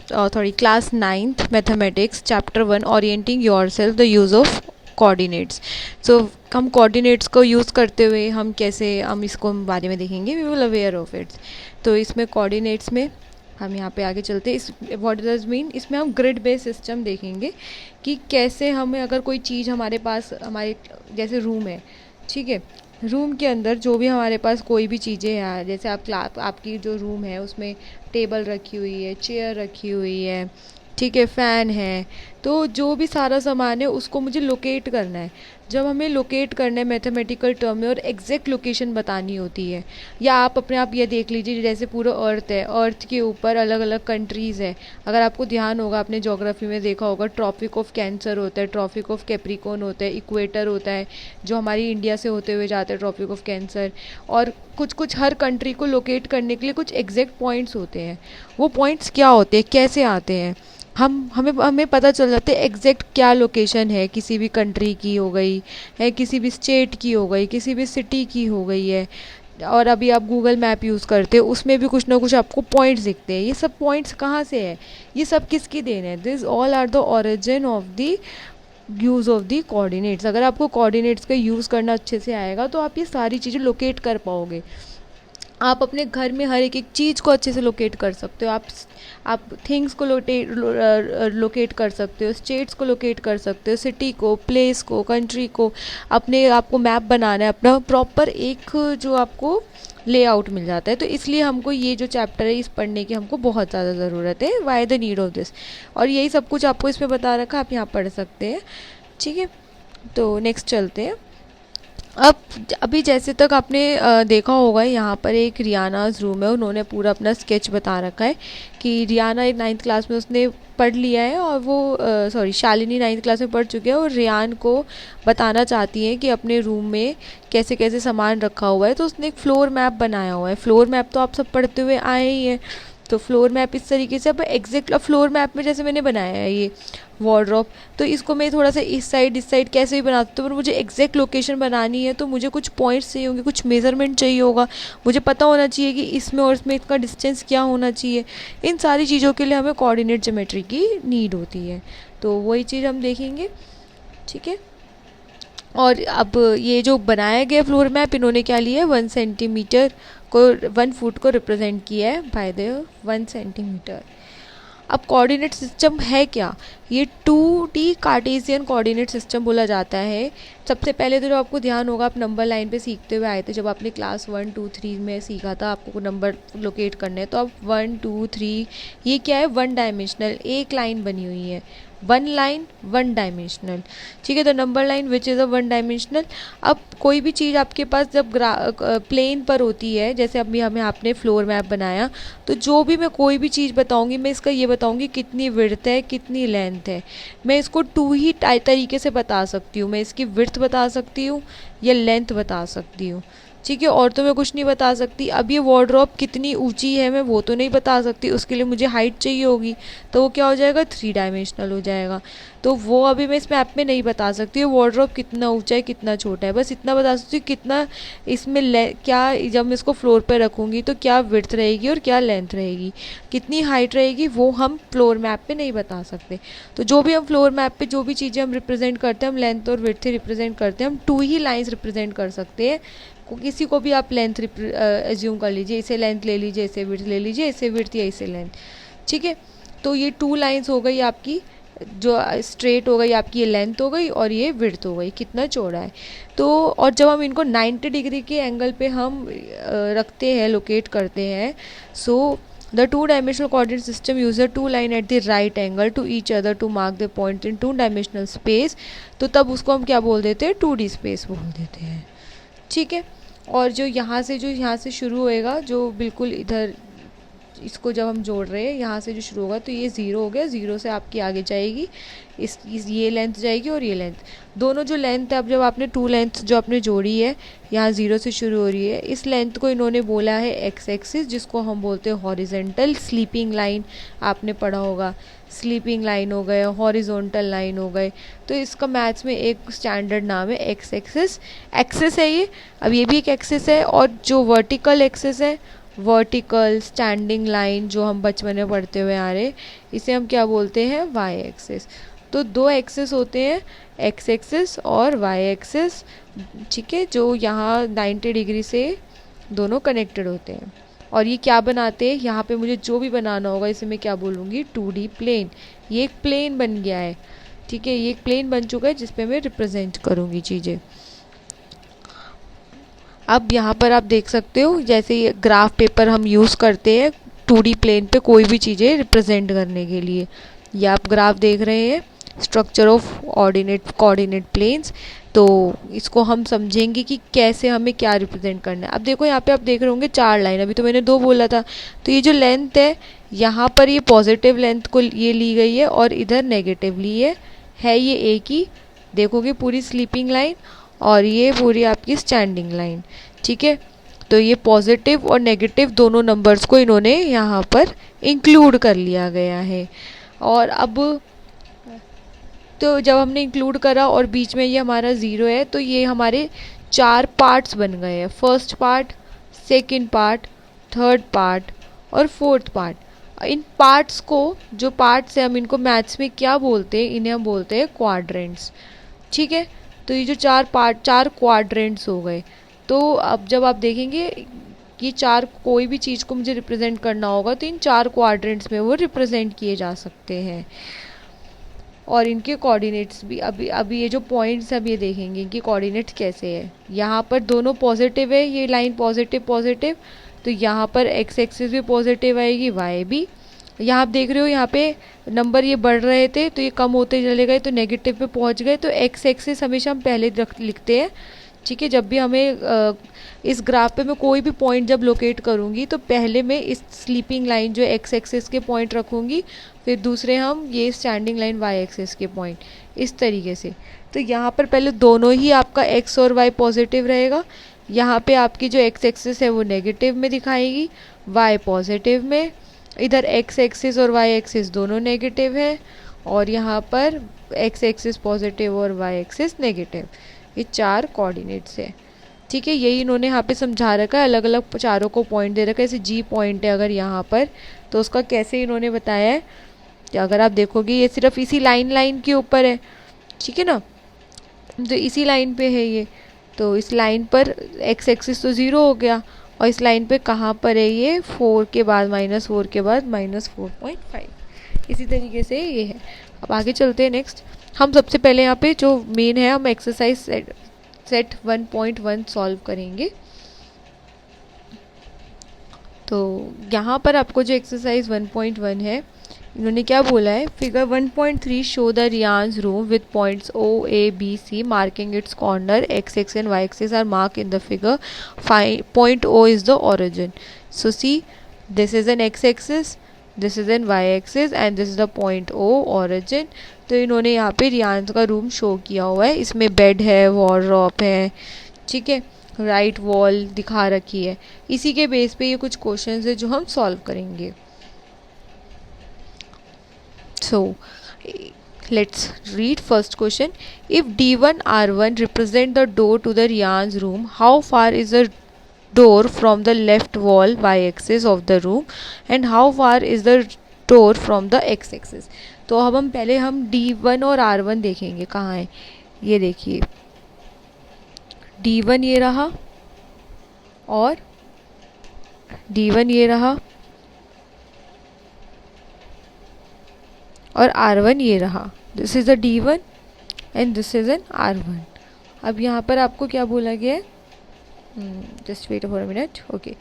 Sorry class 9th mathematics chapter 1 orienting yourself the use of coordinates. So हम coordinates को use करते हुए हम कैसे हम इसको बारे में देखेंगे, we will aware of it. तो इसमें कोऑर्डिनेट्स में हम यहाँ पे आगे चलते हैं। इस व्हाट डज मीन, इसमें हम ग्रिड बेस्ड सिस्टम देखेंगे कि कैसे हमें अगर कोई चीज़ हमारे पास, हमारे जैसे रूम है, ठीक है, रूम के अंदर जो भी हमारे पास कोई भी चीज़ें हैं, जैसे आपकी जो रूम है उसमें टेबल रखी हुई है, चेयर रखी हुई है, ठीक है, फ़ैन है, तो जो भी सारा सामान है उसको मुझे लोकेट करना है। जब हमें लोकेट करना है मैथमेटिकल टर्म में और एग्जैक्ट लोकेशन बतानी होती है, या आप अपने आप ये देख लीजिए जैसे पूरा अर्थ है, अर्थ के ऊपर अलग अलग कंट्रीज़ है। अगर आपको ध्यान होगा, आपने ज्योग्राफी में देखा होगा, ट्रॉपिक ऑफ कैंसर होता है, ट्रॉपिक ऑफ कैप्रिकॉर्न होता है, इक्वेटर होता है जो हमारी इंडिया से होते हुए जाता है, ट्रॉपिक ऑफ कैंसर। और कुछ कुछ हर कंट्री को लोकेट करने के लिए कुछ एग्जैक्ट पॉइंट्स होते हैं। वो पॉइंट्स क्या होते हैं, कैसे आते हैं, हमें हमें पता चल जाता है एग्जैक्ट क्या लोकेशन है किसी भी कंट्री की हो गई है, किसी भी स्टेट की हो गई, किसी भी सिटी की हो गई है। और अभी आप गूगल मैप यूज़ करते हो, उसमें भी कुछ ना कुछ आपको पॉइंट्स दिखते हैं। ये सब पॉइंट्स कहाँ से है, ये सब किसकी देन है? This all are the origin of the use of the coordinates. अगर आपको कोऑर्डिनेट्स का यूज़ करना अच्छे से आएगा तो आप ये सारी चीज़ें लोकेट कर पाओगे। आप अपने घर में हर एक एक चीज़ को अच्छे से लोकेट कर सकते हो। आप थिंग्स को लोकेट कर सकते हो, स्टेट्स को लोकेट कर सकते हो, सिटी को, प्लेस को, कंट्री को। अपने आपको मैप बनाना है अपना प्रॉपर, एक जो आपको लेआउट मिल जाता है। तो इसलिए हमको ये जो चैप्टर है इस पढ़ने की हमको बहुत ज़्यादा ज़रूरत है। Why the need of this, और यही सब कुछ आपको इसमें बता रखा, आप यहाँ पढ़ सकते हैं, ठीक है। तो नेक्स्ट चलते हैं। अब अभी जैसे तक आपने देखा होगा, यहाँ पर एक रियाना's रूम है, उन्होंने पूरा अपना स्केच बता रखा है कि रियाना एक 9th क्लास में उसने पढ़ लिया है, और वो सॉरी शालिनी 9th क्लास में पढ़ चुकी है, और रियान को बताना चाहती है कि अपने रूम में कैसे कैसे सामान रखा हुआ है। तो उसने एक फ्लोर मैप बनाया हुआ है। फ्लोर मैप तो आप सब पढ़ते हुए आए ही हैं। तो फ्लोर मैप इस तरीके से, अब एग्जैक्ट फ्लोर मैप में जैसे मैंने बनाया है ये वार्डरोब, तो इसको मैं थोड़ा सा इस साइड कैसे भी बनाती हूँ, पर मुझे एग्जैक्ट लोकेशन बनानी है तो मुझे कुछ पॉइंट्स चाहिए होंगे, कुछ मेज़रमेंट चाहिए होगा, मुझे पता होना चाहिए कि इसमें और इसमें इसका डिस्टेंस क्या होना चाहिए। इन सारी चीज़ों के लिए हमें कोऑर्डिनेट ज्योमेट्री की नीड होती है। तो वही चीज़ हम देखेंगे, ठीक है। और अब ये जो बनाया गया फ्लोर मैप, इन्होंने क्या लिया है, 1 सेंटीमीटर को 1 फुट को रिप्रेजेंट किया है बाय द 1 सेंटीमीटर। अब कोऑर्डिनेट सिस्टम है क्या, ये 2D कार्टेशियन कोऑर्डिनेट सिस्टम बोला जाता है। सबसे पहले तो जो आपको ध्यान होगा, आप नंबर लाइन पे सीखते हुए आए थे, जब आपने क्लास 1 2 3 में सीखा था आपको नंबर लोकेट करने हैं, तो अब 1 2 3 ये क्या है, 1 डायमेंशनल, एक लाइन बनी हुई है, 1 लाइन 1 डायमेंशनल, ठीक है। तो number line which is a 1 dimensional. अब कोई भी चीज़ आपके पास जब प्लेन पर होती है, जैसे अभी हमें आपने फ्लोर मैप बनाया, तो जो भी मैं कोई भी चीज़ बताऊंगी, मैं इसका ये बताऊंगी कितनी विड्थ है, कितनी लेंथ है। मैं इसको 2 ही तरीके से बता सकती हूँ, मैं इसकी विड्थ बता सकती हूँ या लेंथ बता सकती हूँ, ठीक है, और तो मैं कुछ नहीं बता सकती। अब ये वार्डरोब कितनी ऊंची है मैं वो तो नहीं बता सकती, उसके लिए मुझे हाइट चाहिए होगी, तो वो क्या हो जाएगा, 3 डायमेंशनल हो जाएगा। तो वो अभी मैं इस मैप में नहीं बता सकती हूँ वार्डरोब कितना ऊंचा है कितना छोटा है, बस इतना बता सकती हूँ कितना इसमें क्या, जब मैं इसको फ्लोर पर रखूँगी तो क्या विड्थ रहेगी और क्या लेंथ रहेगी, कितनी हाइट रहेगी, वो हम फ्लोर मैप पे नहीं बता सकते। तो जो भी हम फ्लोर मैप पे जो भी चीज़ें हम रिप्रेजेंट करते हैं, हम लेंथ और विड्थ रिप्रेजेंट करते हैं, हम 2 ही लाइन्स रिप्रेजेंट कर सकते हैं। किसी को भी आप लेंथ एज्यूम कर लीजिए, इसे लेंथ ले लीजिए, इसे विड्थ ले लीजिए, इसे विड्थ या इसे लेंथ, ठीक है। तो ये 2 लाइन्स हो गई आपकी, जो स्ट्रेट हो गई आपकी, ये लेंथ हो गई और ये विड्थ हो गई, कितना चौड़ा है। तो और जब हम इनको 90 डिग्री के एंगल पे हम रखते हैं, लोकेट करते हैं, so the 2 dimensional coordinate system use a 2 line at the right angle to each other to mark the point in 2 dimensional space. तो तब उसको हम क्या बोल देते हैं, 2D स्पेस बोल देते हैं, ठीक है। और जो यहाँ से शुरू होएगा, जो बिल्कुल इधर इसको जब हम जोड़ रहे हैं, यहाँ से जो शुरू होगा, तो ये 0 हो गया, 0 से आपकी आगे जाएगी इस ये लेंथ जाएगी और ये लेंथ, दोनों जो लेंथ है, अब जब आपने 2 लेंथ जो आपने जोड़ी है, यहाँ 0 से शुरू हो रही है, इस लेंथ को इन्होंने बोला है एक्स एक्सिस, जिसको हम बोलते हैं हॉरिजेंटल। स्लीपिंग लाइन आपने पढ़ा होगा, स्लीपिंग लाइन हो गए, हॉरिजॉन्टल लाइन हो गए। तो इसका मैथ्स में एक स्टैंडर्ड नाम है एक्स एक्सिस। एक्सिस है ये, अब ये भी एक एक्सिस है, और जो वर्टिकल एक्सिस है वर्टिकल स्टैंडिंग लाइन जो हम बचपन में पढ़ते हुए आ रहे, इसे हम क्या बोलते हैं, वाई एक्सिस। तो दो एक्सिस होते हैं, एक्स एक्सिस और वाई एक्सिस, ठीक है, जो यहाँ 90 डिग्री से दोनों कनेक्टेड होते हैं। और ये क्या बनाते हैं, यहाँ पे मुझे जो भी बनाना होगा इसे मैं क्या बोलूँगी, 2D प्लेन। ये एक प्लेन बन गया है, ठीक है, ये एक प्लेन बन चुका है जिसपे मैं रिप्रेजेंट करूँगी चीज़ें। अब यहाँ पर आप देख सकते हो, जैसे ये ग्राफ पेपर हम यूज़ करते हैं 2D प्लेन पे कोई भी चीज़ें रिप्रेजेंट करने के लिए। ये आप ग्राफ देख रहे हैं, स्ट्रक्चर ऑफ कोऑर्डिनेट प्लेन्स। तो इसको हम समझेंगे कि कैसे हमें क्या रिप्रेजेंट करना है। अब देखो यहाँ पे आप देख रहे होंगे 4 लाइन, अभी तो मैंने 2 बोला था। तो ये जो लेंथ है, यहाँ पर ये पॉजिटिव लेंथ को ये ली गई है और इधर नेगेटिव ली है ये एक ही, देखोगे पूरी स्लीपिंग लाइन और ये पूरी आपकी स्टैंडिंग लाइन, ठीक है। तो ये पॉजिटिव और नेगेटिव दोनों नंबर्स को इन्होंने यहाँ पर इंक्लूड कर लिया गया है। और अब तो जब हमने इंक्लूड करा और बीच में ये हमारा ज़ीरो है, तो ये हमारे 4 पार्ट्स बन गए हैं, first part, second part, third part और फोर्थ पार्ट। इन पार्ट्स को, जो पार्ट्स हैं, हम इनको मैथ्स में क्या बोलते हैं, इन्हें हम बोलते हैं क्वाड्रेंट्स, ठीक है। तो ये जो 4 क्वाड्रेंट्स हो गए। तो अब जब आप देखेंगे कि 4, कोई भी चीज़ को मुझे रिप्रेजेंट करना होगा तो इन 4 क्वाड्रेंट्स में वो रिप्रेजेंट किए जा सकते हैं। और इनके कोऑर्डिनेट्स भी, अभी ये जो पॉइंट्स अब ये देखेंगे इनके कोऑर्डिनेट्स कैसे है। यहाँ पर दोनों पॉजिटिव है, ये लाइन पॉजिटिव पॉजिटिव, तो यहाँ पर एक्स एक्सिस भी पॉजिटिव आएगी, वाई भी। यहाँ आप देख रहे हो, यहाँ पे नंबर ये बढ़ रहे थे तो ये कम होते चले गए, तो नेगेटिव पे पहुँच गए। तो एक्स एक्सिस हमेशा हम पहले लिखते हैं, ठीक है। जब भी हमें इस ग्राफ पे मैं कोई भी पॉइंट जब लोकेट करूँगी तो पहले मैं इस स्लीपिंग लाइन जो एक्स एक्सिस के पॉइंट रखूँगी, फिर दूसरे हम ये स्टैंडिंग लाइन वाई एक्सिस के पॉइंट, इस तरीके से। तो यहाँ पर पहले दोनों ही आपका एक्स और वाई पॉजिटिव रहेगा, यहाँ पे आपकी जो एक्स एक्सिस है वो नेगेटिव में दिखाएगी, वाई पॉजिटिव में, इधर एक्स एक्सिस और वाई एक्सिस दोनों नेगेटिव है, और यहाँ पर एक्स एक्सिस पॉजिटिव और वाई एक्सिस नेगेटिव। ये 4 कोऑर्डिनेट्स है, ठीक है। यही इन्होंने यहाँ पे समझा रखा है, अलग अलग चारों को पॉइंट दे रखा है। जैसे जी पॉइंट है अगर यहाँ पर, तो उसका कैसे इन्होंने बताया है कि अगर आप देखोगे ये सिर्फ इसी लाइन के ऊपर है, ठीक है ना, तो इसी लाइन पे है ये। तो इस लाइन पर एक्स एक्सिस तो 0 हो गया, और इस लाइन पे कहाँ पर है ये, 4 के बाद -4 के बाद -4.5, इसी तरीके से ये है। अब आगे चलते हैं नेक्स्ट। हम सबसे पहले यहाँ पे जो मेन है, हम एक्सरसाइज सेट 1.1 सॉल्व करेंगे। तो यहाँ पर आपको जो एक्सरसाइज 1.1 है, इन्होंने क्या बोला है, figure 1.3 show the Reena's room with points O, A, B, C marking its corner, x x and y axis are marked in the figure, point O is the origin. So see, this is an x axis, this is an y axis and this is the point O, origin. तो इन्होंने यहाँ पे रियांस का room show किया हुआ है, इसमें bed है, वॉर्डरोब है, ठीक है, राइट वॉल दिखा रखी है। इसी के बेस पे ये कुछ क्वेश्चंस है जो हम सॉल्व करेंगे। So let's read first question. If D1 R1 represent the door to the Rian's room, how far is the door from the left wall y-axis of the room and how far is the door from the x-axis? तो अब हम पहले हम D1 और R1 देखेंगे कहाँ है। ये देखिए D1 ये रहा और D1 ये रहा और R1 ये रहा। This is the D1 and this is an R1। अब यहाँ पर आपको क्या बोला गया है, just wait for a minute, okay.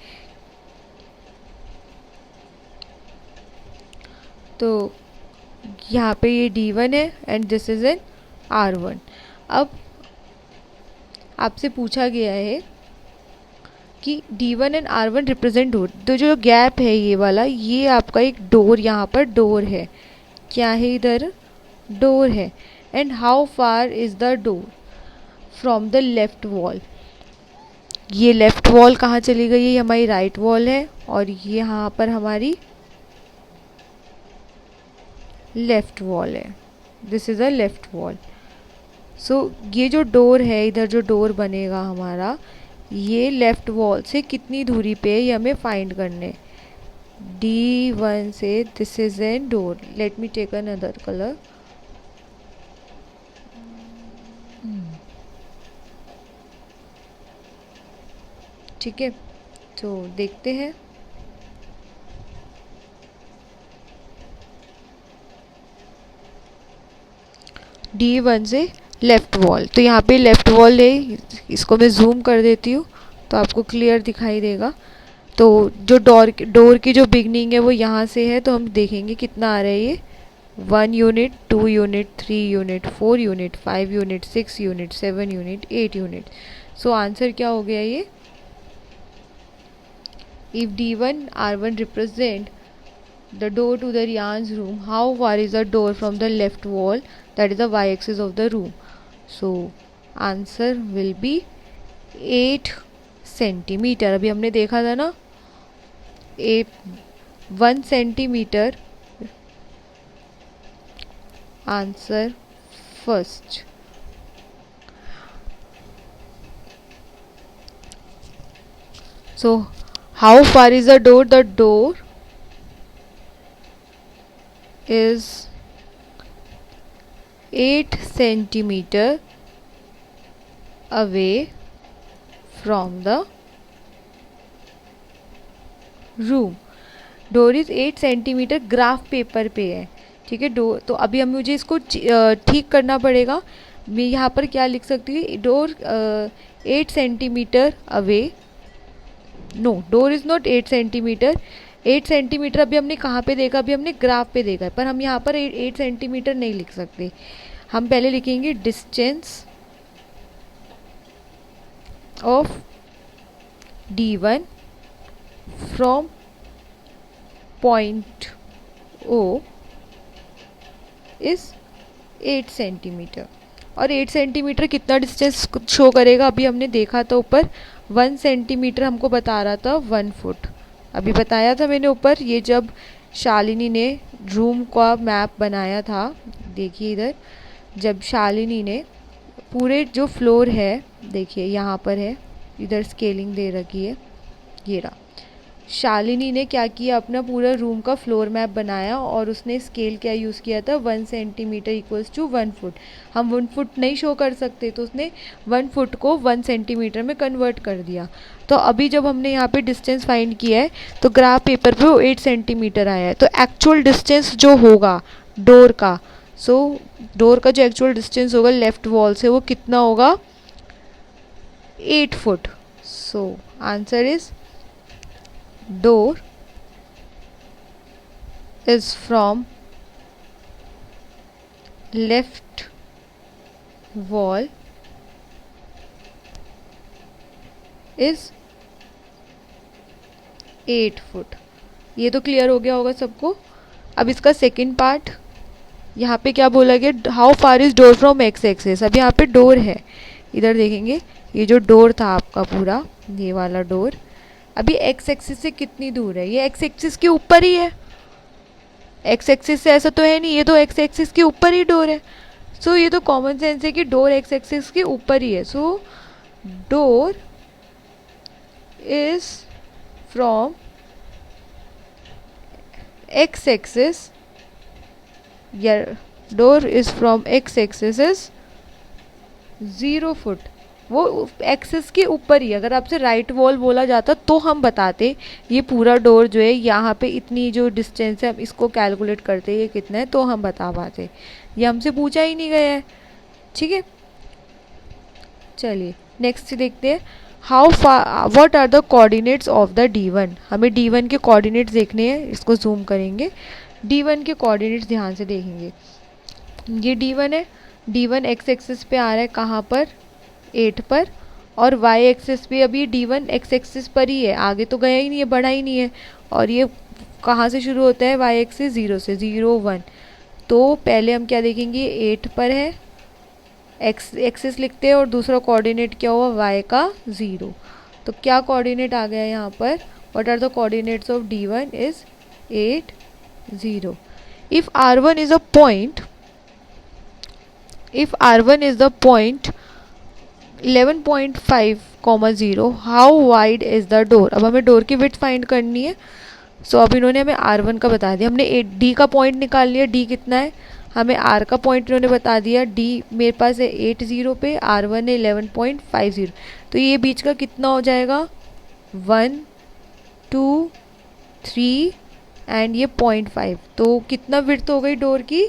तो यहाँ पे ये D1 है and this is an R1। अब आपसे पूछा गया है कि D1 and R1 represent door, तो जो गैप है ये वाला, ये आपका एक डोर, यहाँ पर डोर है, क्या है इधर, डोर है। And how far is the door from the left wall, ये लेफ्ट वॉल कहाँ चली गई है, ये हमारी राइट वॉल है और ये यहाँ पर हमारी लेफ्ट वॉल है, this is a left wall. So ये जो डोर है, इधर जो डोर बनेगा हमारा, ये लेफ्ट वॉल से कितनी दूरी पे है ये हमें फाइंड करने। D1 से this is an door, let me take another colour. ठीक है, तो देखते हैं। D1 से लेफ़्ट वॉल, तो यहाँ पे लेफ़्ट वॉल है, इसको मैं जूम कर देती हूँ तो आपको क्लियर दिखाई देगा। तो जो डोर की जो बिगनिंग है वो यहाँ से है, तो हम देखेंगे कितना आ रहा है ये। 1 unit, 2 unit, 3 unit, 4 unit, 5 unit, 6 unit, 7 unit, 8 unit. So answer क्या हो गया ये। If D1 R1 represent the door to the Ryan's room, how far is the door from the left wall, that is the y-axis of the room? So answer will be 8 centimetre. अभी हमने देखा था ना, 1 centimetre answer first. So how far is the door? The door is 8 centimeter away from the room. Door is 8 centimetre graph paper पे है। ठीक है, door, तो अभी हम मुझे इसको ठीक करना पड़ेगा। मैं यहाँ पर क्या लिख सकती हूँ, door 8 centimetre away. No, door is not 8 centimetre. 8 centimetre अभी हमने कहाँ पे देखा, अभी हमने ग्राफ पे देखा है, पर हम यहाँ पर 8 सेंटीमीटर नहीं लिख सकते। हम पहले लिखेंगे distance of D1 from point O is 8 centimetre. और 8 सेंटीमीटर कितना डिस्टेंस शो करेगा, अभी हमने देखा था ऊपर 1 सेंटीमीटर हमको बता रहा था 1 फुट। अभी बताया था मैंने ऊपर, ये जब शालिनी ने रूम का मैप बनाया था, देखिए इधर, जब शालिनी ने पूरे जो फ्लोर है, देखिए यहाँ पर है, इधर स्केलिंग दे रखी है, ये रहा। शालिनी ने क्या किया, अपना पूरा रूम का फ्लोर मैप बनाया और उसने स्केल क्या यूज़ किया था, 1 सेंटीमीटर इक्वल्स टू 1 फुट। हम 1 फुट नहीं शो कर सकते, तो उसने 1 फुट को 1 सेंटीमीटर में कन्वर्ट कर दिया। तो अभी जब हमने यहाँ पे डिस्टेंस फाइंड किया है तो ग्राफ पेपर पे वो 8 सेंटीमीटर आया है। तो एक्चुअल डिस्टेंस जो होगा डोर का, डोर का जो एक्चुअल डिस्टेंस होगा लेफ्ट वॉल से, वो कितना होगा, 8 foot. So answer is door is from left wall is 8 foot. ये तो क्लियर हो गया होगा सबको। अब इसका सेकंड पार्ट, यहाँ पे क्या बोला गया, how far is door from x axis. अब यहाँ पे डोर है, इधर देखेंगे, ये जो डोर था आपका पूरा, ये वाला डोर अभी एक्स एक्सिस से कितनी दूर है, ये एक्स एक्सिस के ऊपर ही है। एक्स एक्सिस से ऐसा तो है नहीं, ये तो एक्स एक्सिस के ऊपर ही डोर है। सो ये तो कॉमन सेंस है कि डोर एक्स एक्सिस के ऊपर ही है। So door is from x axis, या door is from x axis is 0 foot. वो एक्सिस के ऊपर ही, अगर आपसे राइट वॉल बोला जाता तो हम बताते ये पूरा डोर जो है यहाँ पे इतनी जो डिस्टेंस है, हम इसको कैलकुलेट करते ये कितना है, तो हम बता पाते। ये हमसे पूछा ही नहीं गया है। ठीक है, चलिए नेक्स्ट देखते हैं। How far, what are the coordinates of the D1। हमें D1 के कोऑर्डिनेट्स देखने हैं, इसको जूम करेंगे। D1 के कोऑर्डिनेट्स ध्यान से देखेंगे। ये D1 है, D1 एक्स एक्सिस पे आ रहा है, कहाँ पर, 8 पर, और y एक्सिस पे अभी D1 एक्स एक्सिस पर ही है, आगे तो गया ही नहीं है, बढ़ा ही नहीं है। और ये कहाँ से शुरू होता है, y एक्सिस 0 से, 0 1। तो पहले हम क्या देखेंगे, 8 पर है, एक्स एक्सिस लिखते हैं, और दूसरा कोऑर्डिनेट क्या हुआ, y का 0। तो क्या कोऑर्डिनेट आ गया यहाँ पर, what are the coordinates of D1 is 8 0। If R1 is a point, if R1 is the point 11.5, 0 how wide is the door. अब हमें डोर की विड्थ फाइंड करनी है। सो अब इन्होंने हमें R1 का बता दिया, हमने D का पॉइंट निकाल लिया, D कितना है, हमें R का पॉइंट इन्होंने बता दिया, D मेरे पास है 80 पे, R1 है 11.50, तो ये बीच का कितना हो जाएगा 1 2 3 एंड ये 0.5, तो कितना विड्थ हो गई डोर की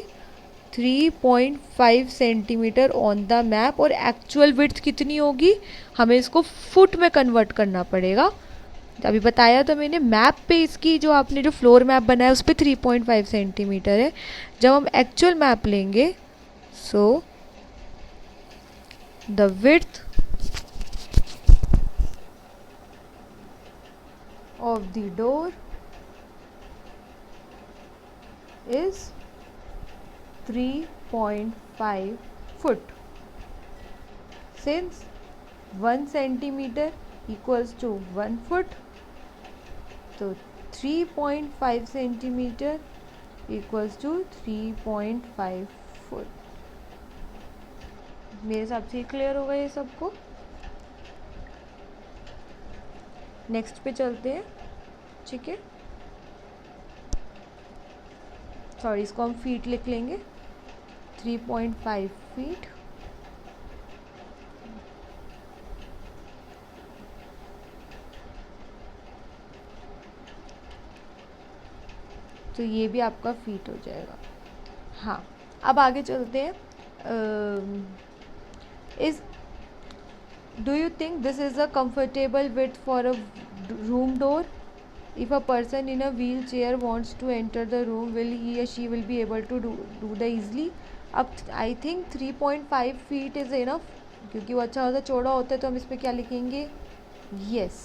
3.5 सेंटीमीटर ऑन द मैप। और एक्चुअल विड्थ कितनी होगी, हमें इसको फुट में कन्वर्ट करना पड़ेगा। अभी बताया तो मैंने, मैप पे इसकी जो आपने जो फ्लोर मैप बनाया उस पर 3.5 सेंटीमीटर है। जब हम एक्चुअल मैप लेंगे, so the width of the door is 3.5 foot since 1 centimeter equals to 1 foot, तो 3.5 सेंटीमीटर इक्वल्स टू 3.5 फुट। मेरे हिसाब से क्लियर होगा ये सबको। नेक्स्ट पे चलते हैं, ठीक है, सॉरी इसको हम फीट लिख लेंगे, 3.5 फीट। तो ये भी आपका फीट हो जाएगा। हाँ, अब आगे चलते हैं। Is do you think this is a comfortable width for a room door? If a person in a wheelchair wants to enter the room, will he or she will be able to do the easily? अब I think 3.5 feet is enough, क्योंकि वो अच्छा खासा चौड़ा होता है, तो हम इस पर क्या लिखेंगे, यस।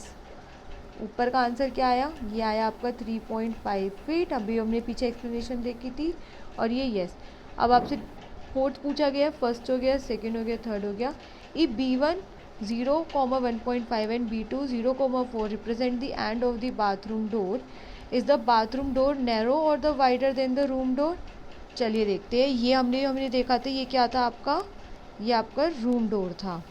ऊपर का आंसर क्या आया, ये आया आपका 3.5 फीट। अभी हमने पीछे एक्सप्लेनेशन देखी थी, और ये यस। अब आपसे फोर्थ पूछा गया, फर्स्ट हो गया, सेकेंड हो गया, थर्ड हो गया। ई B1 0,1.5 and B2 0,4 represent the end of the bathroom door. Is the bathroom door narrow or the wider than the room door? चलिए देखते हैं। ये हमने देखा था, ये क्या था आपका, ये आपका रूम डोर था,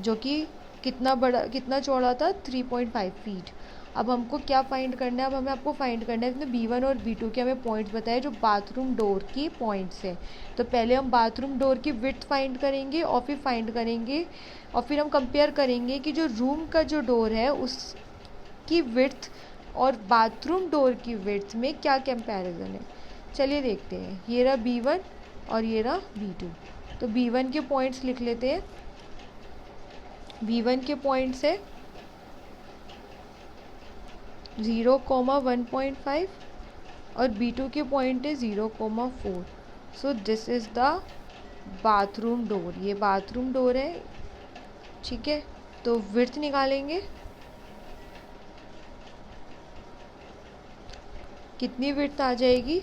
जो कि कितना बड़ा कितना चौड़ा था 3.5 फीट। अब हमको क्या फाइंड करना है, अब हमें आपको फाइंड करना है, इसमें B1 और B2 के हमें पॉइंट्स बताए जो बाथरूम डोर की पॉइंट्स हैं। तो पहले हम बाथरूम डोर की विड्थ फाइंड करेंगे, और फिर फाइंड करेंगे, और फिर हम कंपेयर करेंगे कि जो रूम का जो डोर है उसकी विड्थ और बाथरूम डोर की विड्थ में क्या कंपैरिजन है। चलिए देखते हैं। ये रहा B1 और ये रहा B2। तो B1 के पॉइंट्स लिख लेते हैं। B1 के पॉइंट्स है 0,1.5 और B2 के पॉइंट है 0,4। So this is the bathroom door. ये बाथरूम डोर है, ठीक है। तो विड्थ निकालेंगे, कितनी विड्थ आ जाएगी,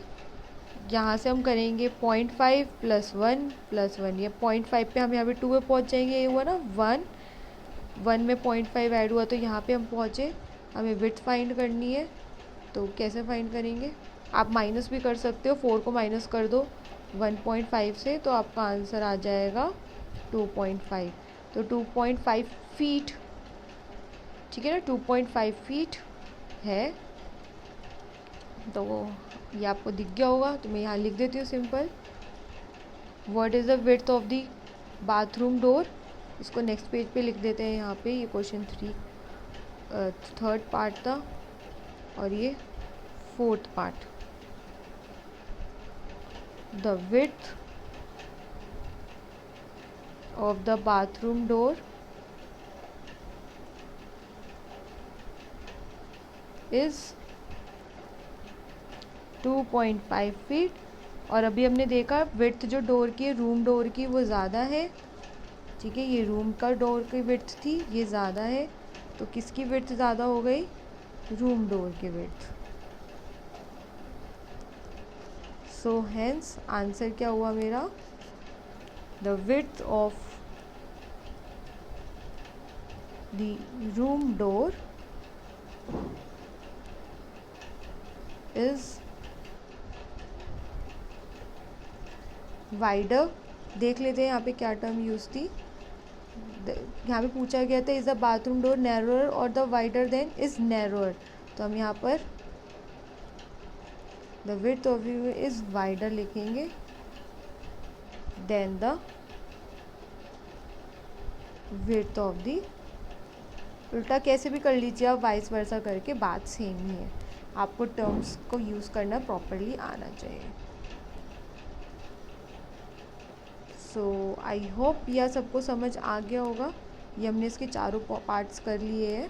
यहाँ से हम करेंगे 0.5 + 1 + 1, ये 0.5 पे हम यहाँ पे 2 पे पहुँच जाएंगे। ये हुआ ना 1 में 0.5 ऐड हुआ, तो यहाँ पे हम पहुँचे। हमें विड्थ फाइंड करनी है, तो कैसे फाइंड करेंगे, आप माइनस भी कर सकते हो, 4 को माइनस कर दो 1.5 से, तो आपका आंसर आ जाएगा 2.5। तो 2.5 फीट, ठीक है ना, 2.5 फीट है। तो ये आपको दिख गया होगा, तो मैं यहाँ लिख देती हूँ simple, what is the width of the bathroom door. इसको नेक्स्ट पेज पे लिख देते हैं यहाँ पे। ये क्वेश्चन 3 पार्ट था और ये 4th part. The width of the bathroom door is 2.5 feet. और अभी हमने देखा विड्थ जो डोर की, रूम डोर की, वो ज़्यादा है, ठीक है। ये रूम का डोर की विड्थ थी, ये ज़्यादा है, तो किसकी विड्थ ज़्यादा हो गई, रूम डोर की विड्थ। सो हेंस आंसर क्या हुआ मेरा, the width of the room door is wider. देख लेते हैं यहाँ पे क्या टर्म यूज़ थी, यहाँ पे पूछा गया था is the bathroom door narrower और the wider then is narrower, तो हम यहाँ पर the width of view is wider लिखेंगे then the width of the, उल्टा कैसे भी कर लीजिए आप, वाइस वर्सा करके, बात सेम ही है। आपको टर्म्स को यूज़ करना प्रॉपरली आना चाहिए। सो आई होप यह सबको समझ आ गया होगा। ये हमने इसके चारों पार्ट्स कर लिए हैं,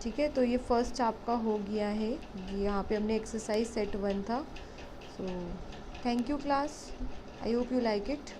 ठीक है। तो ये फर्स्ट आपका हो गया है, ये यहाँ पे हमने एक्सरसाइज सेट 1 था। So thank you class, I hope you like it.